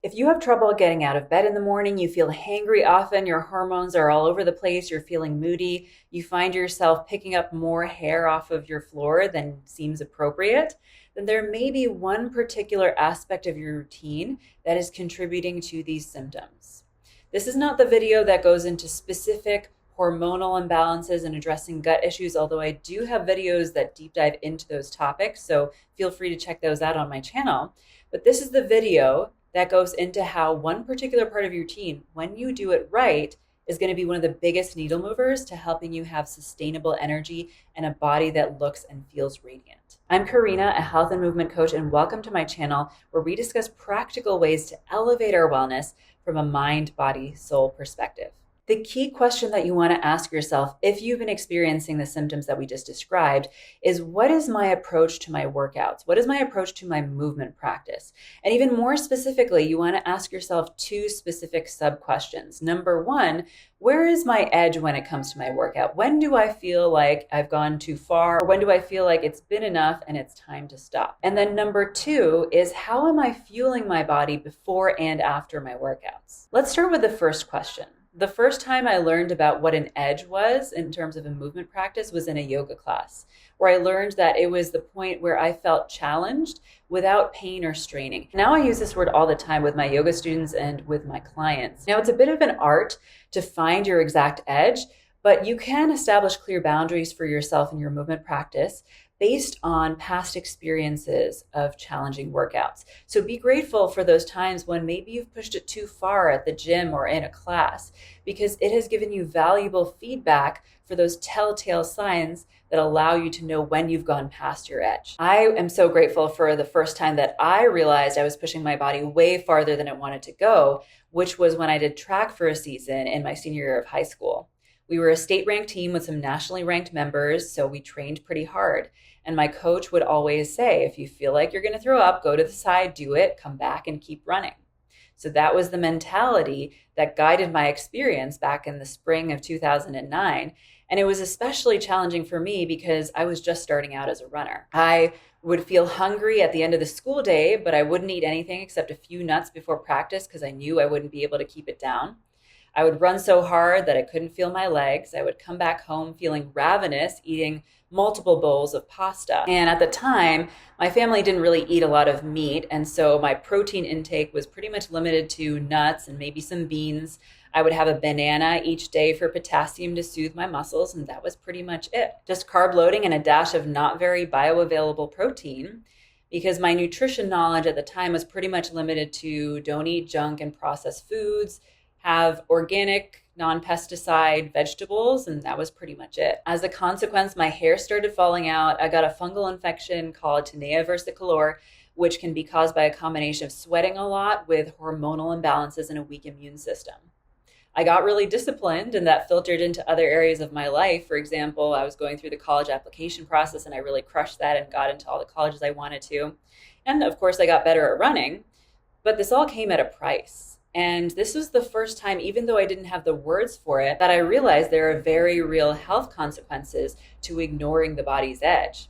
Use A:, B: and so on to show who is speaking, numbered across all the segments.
A: If you have trouble getting out of bed in the morning, you feel hangry often, your hormones are all over the place, you're feeling moody, you find yourself picking up more hair off of your floor than seems appropriate, then there may be one particular aspect of your routine that is contributing to these symptoms. This is not the video that goes into specific hormonal imbalances and addressing gut issues, although I do have videos that deep dive into those topics, so feel free to check those out on my channel. But this is the video that goes into how one particular part of your routine, when you do it right, is going to be one of the biggest needle movers to helping you have sustainable energy and a body that looks and feels radiant. I'm Karina, a health and movement coach, and welcome to my channel where we discuss practical ways to elevate our wellness from a mind, body, soul perspective. The key question that you want to ask yourself if you've been experiencing the symptoms that we just described is, what is my approach to my workouts? What is my approach to my movement practice? And even more specifically, you want to ask yourself two specific sub-questions. Number one, where is my edge when it comes to my workout? When do I feel like I've gone too far? Or when do I feel like it's been enough and it's time to stop? And then number two is, how am I fueling my body before and after my workouts? Let's start with the first question. The first time I learned about what an edge was in terms of a movement practice was in a yoga class, where I learned that it was the point where I felt challenged without pain or straining. Now I use this word all the time with my yoga students and with my clients. Now it's a bit of an art to find your exact edge, but you can establish clear boundaries for yourself in your movement practice based on past experiences of challenging workouts. So be grateful for those times when maybe you've pushed it too far at the gym or in a class, because it has given you valuable feedback for those telltale signs that allow you to know when you've gone past your edge. I am so grateful for the first time that I realized I was pushing my body way farther than it wanted to go, which was when I did track for a season in my senior year of high school. We were a state-ranked team with some nationally ranked members, so we trained pretty hard. And my coach would always say, if you feel like you're going to throw up, go to the side, do it, come back and keep running. So that was the mentality that guided my experience back in the spring of 2009. And it was especially challenging for me because I was just starting out as a runner. I would feel hungry at the end of the school day, but I wouldn't eat anything except a few nuts before practice because I knew I wouldn't be able to keep it down. I would run so hard that I couldn't feel my legs. I would come back home feeling ravenous, eating multiple bowls of pasta. And at the time, my family didn't really eat a lot of meat. And so my protein intake was pretty much limited to nuts and maybe some beans. I would have a banana each day for potassium to soothe my muscles. And that was pretty much it. Just carb loading and a dash of not very bioavailable protein, because my nutrition knowledge at the time was pretty much limited to don't eat junk and processed foods, have organic, non-pesticide vegetables, and that was pretty much it. As a consequence, my hair started falling out. I got a fungal infection called tinea versicolor, which can be caused by a combination of sweating a lot with hormonal imbalances and a weak immune system. I got really disciplined, and that filtered into other areas of my life. For example, I was going through the college application process, and I really crushed that and got into all the colleges I wanted to. And of course, I got better at running, but this all came at a price. And this was the first time, even though I didn't have the words for it, that I realized there are very real health consequences to ignoring the body's edge.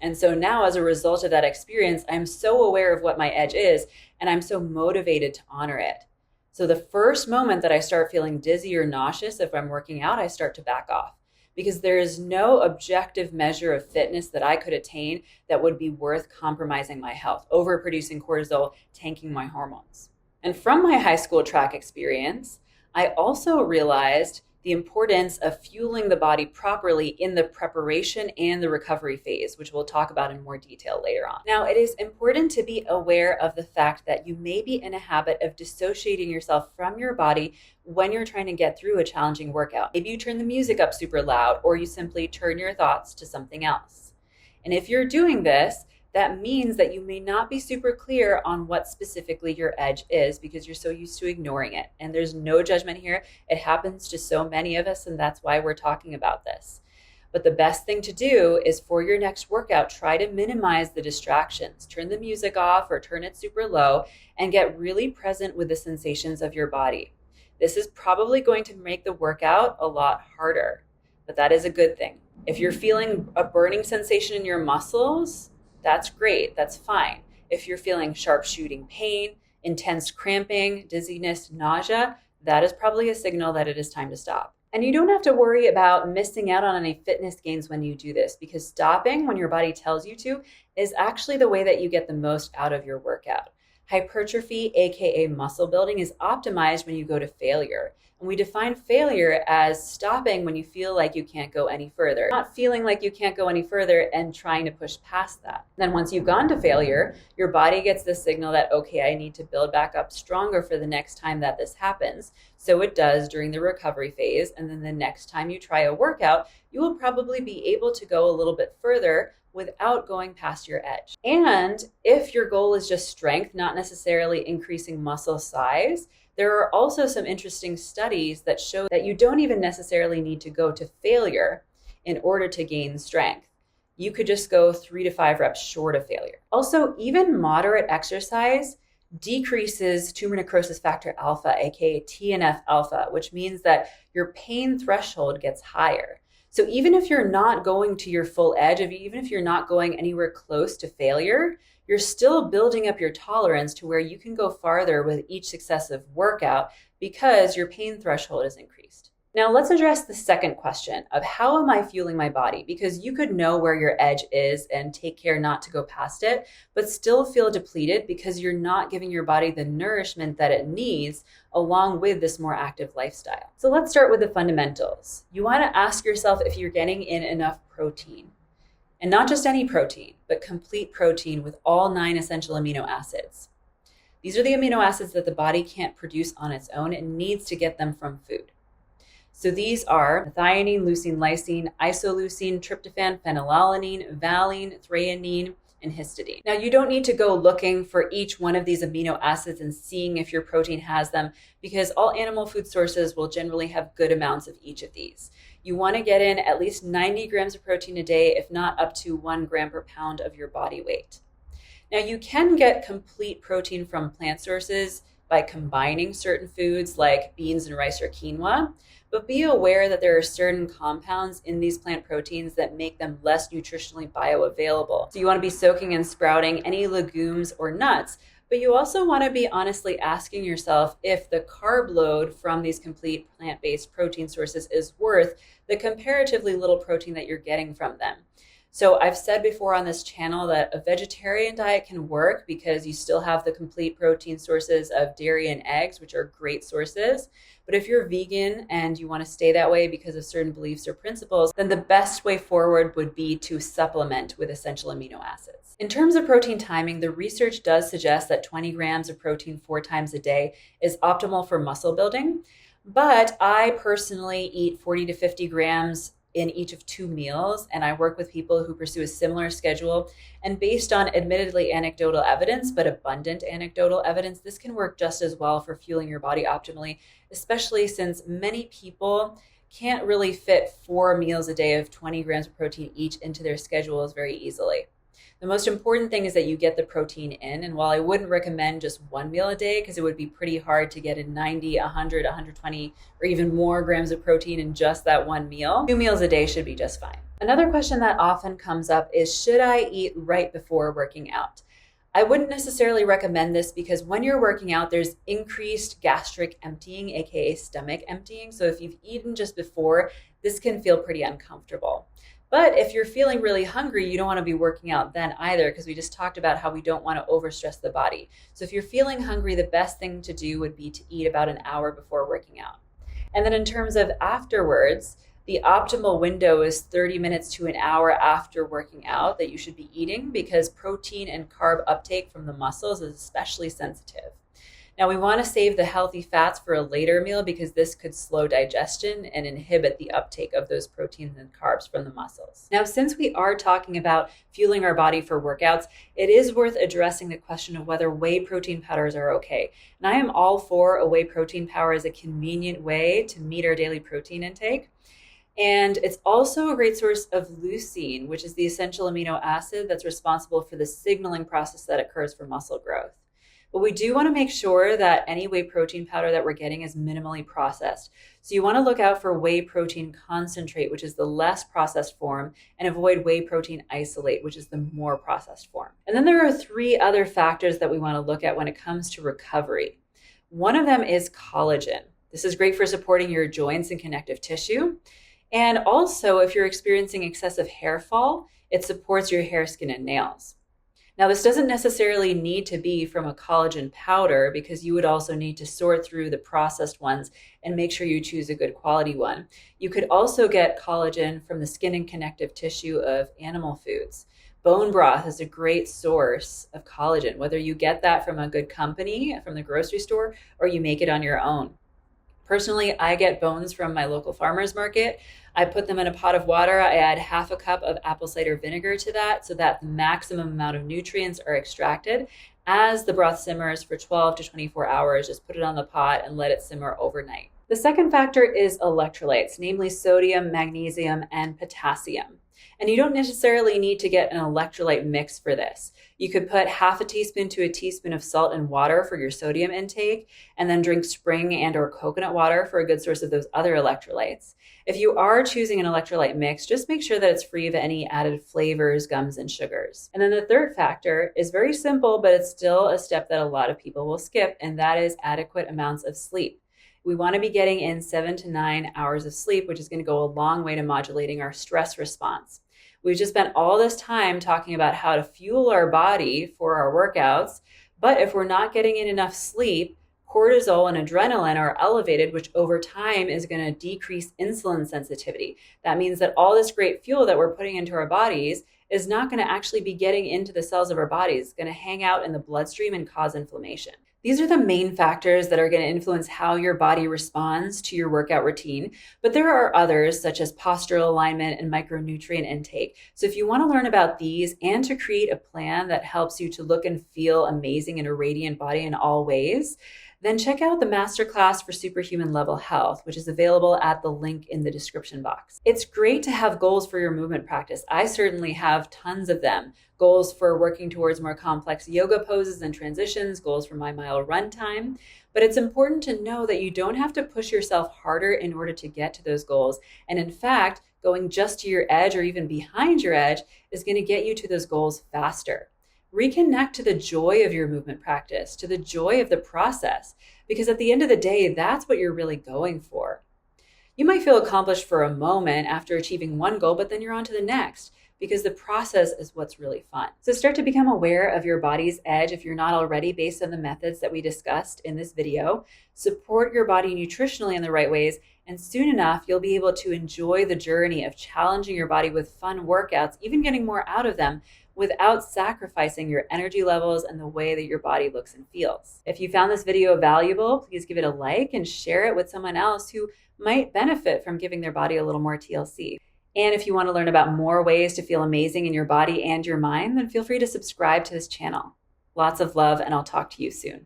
A: And so now, as a result of that experience, I'm so aware of what my edge is, and I'm so motivated to honor it. So the first moment that I start feeling dizzy or nauseous if I'm working out, I start to back off, because there is no objective measure of fitness that I could attain that would be worth compromising my health, overproducing cortisol, tanking my hormones. And from my high school track experience, I also realized the importance of fueling the body properly in the preparation and the recovery phase, which we'll talk about in more detail later on. Now, it is important to be aware of the fact that you may be in a habit of dissociating yourself from your body when you're trying to get through a challenging workout. Maybe you turn the music up super loud, or you simply turn your thoughts to something else. And if you're doing this, that means that you may not be super clear on what specifically your edge is because you're so used to ignoring it. And there's no judgment here. It happens to so many of us, and that's why we're talking about this. But the best thing to do is, for your next workout, try to minimize the distractions. Turn the music off or turn it super low and get really present with the sensations of your body. This is probably going to make the workout a lot harder, but that is a good thing. If you're feeling a burning sensation in your muscles, that's great, that's fine. If you're feeling sharp shooting pain, intense cramping, dizziness, nausea, that is probably a signal that it is time to stop. And you don't have to worry about missing out on any fitness gains when you do this, because stopping when your body tells you to is actually the way that you get the most out of your workout. Hypertrophy, aka muscle building, is optimized when you go to failure. And we define failure as stopping when you feel like you can't go any further, not feeling like you can't go any further and trying to push past that. Then once you've gone to failure, your body gets the signal that, okay, I need to build back up stronger for the next time that this happens. So it does during the recovery phase. And then the next time you try a workout, you will probably be able to go a little bit further without going past your edge. And if your goal is just strength, not necessarily increasing muscle size, there are also some interesting studies that show that you don't even necessarily need to go to failure in order to gain strength. You could just go 3 to 5 reps short of failure. Also, even moderate exercise decreases tumor necrosis factor alpha, aka TNF-alpha, which means that your pain threshold gets higher. So even if you're not going to your full edge, even if you're not going anywhere close to failure, you're still building up your tolerance to where you can go farther with each successive workout because your pain threshold is increased. Now let's address the second question of how am I fueling my body? Because you could know where your edge is and take care not to go past it, but still feel depleted because you're not giving your body the nourishment that it needs along with this more active lifestyle. So let's start with the fundamentals. You want to ask yourself if you're getting in enough protein. And not just any protein, but complete protein with all 9 essential amino acids. These are the amino acids that the body can't produce on its own. It needs to get them from food. So these are methionine, leucine, lysine, isoleucine, tryptophan, phenylalanine, valine, threonine, and histidine. Now, you don't need to go looking for each one of these amino acids and seeing if your protein has them, because all animal food sources will generally have good amounts of each of these. You want to get in at least 90 grams of protein a day, if not up to 1 gram per pound of your body weight. Now, you can get complete protein from plant sources by combining certain foods like beans and rice or quinoa, but be aware that there are certain compounds in these plant proteins that make them less nutritionally bioavailable. So you want to be soaking and sprouting any legumes or nuts, but you also want to be honestly asking yourself if the carb load from these complete plant-based protein sources is worth the comparatively little protein that you're getting from them. So I've said before on this channel that a vegetarian diet can work because you still have the complete protein sources of dairy and eggs, which are great sources. But if you're vegan and you want to stay that way because of certain beliefs or principles, then the best way forward would be to supplement with essential amino acids. In terms of protein timing, the research does suggest that 20 grams of protein 4 times a day is optimal for muscle building. But I personally eat 40 to 50 grams in each of 2 meals, and I work with people who pursue a similar schedule. And based on admittedly anecdotal evidence, but abundant anecdotal evidence, this can work just as well for fueling your body optimally, especially since many people can't really fit 4 meals a day of 20 grams of protein each into their schedules very easily. The most important thing is that you get the protein in. And while I wouldn't recommend just 1 meal a day, because it would be pretty hard to get in 90, 100, 120, or even more grams of protein in just that 1 meal, 2 meals a day should be just fine. Another question that often comes up is, should I eat right before working out? I wouldn't necessarily recommend this because when you're working out, there's increased gastric emptying, aka stomach emptying. So if you've eaten just before, this can feel pretty uncomfortable. But if you're feeling really hungry, you don't want to be working out then either, because we just talked about how we don't want to overstress the body. So if you're feeling hungry, the best thing to do would be to eat about an hour before working out. And then in terms of afterwards, the optimal window is 30 minutes to an hour after working out that you should be eating, because protein and carb uptake from the muscles is especially sensitive. Now, we want to save the healthy fats for a later meal because this could slow digestion and inhibit the uptake of those proteins and carbs from the muscles. Now, since we are talking about fueling our body for workouts, it is worth addressing the question of whether whey protein powders are okay. And I am all for a whey protein powder as a convenient way to meet our daily protein intake. And it's also a great source of leucine, which is the essential amino acid that's responsible for the signaling process that occurs for muscle growth. But we do want to make sure that any whey protein powder that we're getting is minimally processed. So you want to look out for whey protein concentrate, which is the less processed form, and avoid whey protein isolate, which is the more processed form. And then there are 3 other factors that we want to look at when it comes to recovery. One of them is collagen. This is great for supporting your joints and connective tissue. And also, if you're experiencing excessive hair fall, it supports your hair, skin, and nails. Now, this doesn't necessarily need to be from a collagen powder, because you would also need to sort through the processed ones and make sure you choose a good quality one. You could also get collagen from the skin and connective tissue of animal foods. Bone broth is a great source of collagen, whether you get that from a good company, from the grocery store, or you make it on your own. Personally, I get bones from my local farmer's market. I put them in a pot of water. I add half a cup of apple cider vinegar to that so that the maximum amount of nutrients are extracted. As the broth simmers for 12 to 24 hours, just put it on the pot and let it simmer overnight. The second factor is electrolytes, namely sodium, magnesium, and potassium. And you don't necessarily need to get an electrolyte mix for this. You could put half a teaspoon to a teaspoon of salt and water for your sodium intake, and then drink spring and or coconut water for a good source of those other electrolytes. If you are choosing an electrolyte mix, just make sure that it's free of any added flavors, gums, and sugars. And then the third factor is very simple, but it's still a step that a lot of people will skip, and that is adequate amounts of sleep. We want to be getting in 7 to 9 hours of sleep, which is going to go a long way to modulating our stress response. We've just spent all this time talking about how to fuel our body for our workouts, but if we're not getting in enough sleep, cortisol and adrenaline are elevated, which over time is going to decrease insulin sensitivity. That means that all this great fuel that we're putting into our bodies is not going to actually be getting into the cells of our bodies. It's going to hang out in the bloodstream and cause inflammation. These are the main factors that are going to influence how your body responds to your workout routine, but there are others such as postural alignment and micronutrient intake. So if you want to learn about these and to create a plan that helps you to look and feel amazing in a radiant body in all ways, then check out the masterclass for superhuman level health, which is available at the link in the description box. It's great to have goals for your movement practice. I certainly have tons of them. Goals for working towards more complex yoga poses and transitions, goals for my mile run time. But it's important to know that you don't have to push yourself harder in order to get to those goals. And in fact, going just to your edge or even behind your edge is going to get you to those goals faster. Reconnect to the joy of your movement practice, to the joy of the process, because at the end of the day, that's what you're really going for. You might feel accomplished for a moment after achieving one goal, but then you're on to the next, because the process is what's really fun. So start to become aware of your body's edge if you're not already, based on the methods that we discussed in this video. Support your body nutritionally in the right ways, and soon enough, you'll be able to enjoy the journey of challenging your body with fun workouts, even getting more out of them, without sacrificing your energy levels and the way that your body looks and feels. If you found this video valuable, please give it a like and share it with someone else who might benefit from giving their body a little more TLC. And if you want to learn about more ways to feel amazing in your body and your mind, then feel free to subscribe to this channel. Lots of love, and I'll talk to you soon.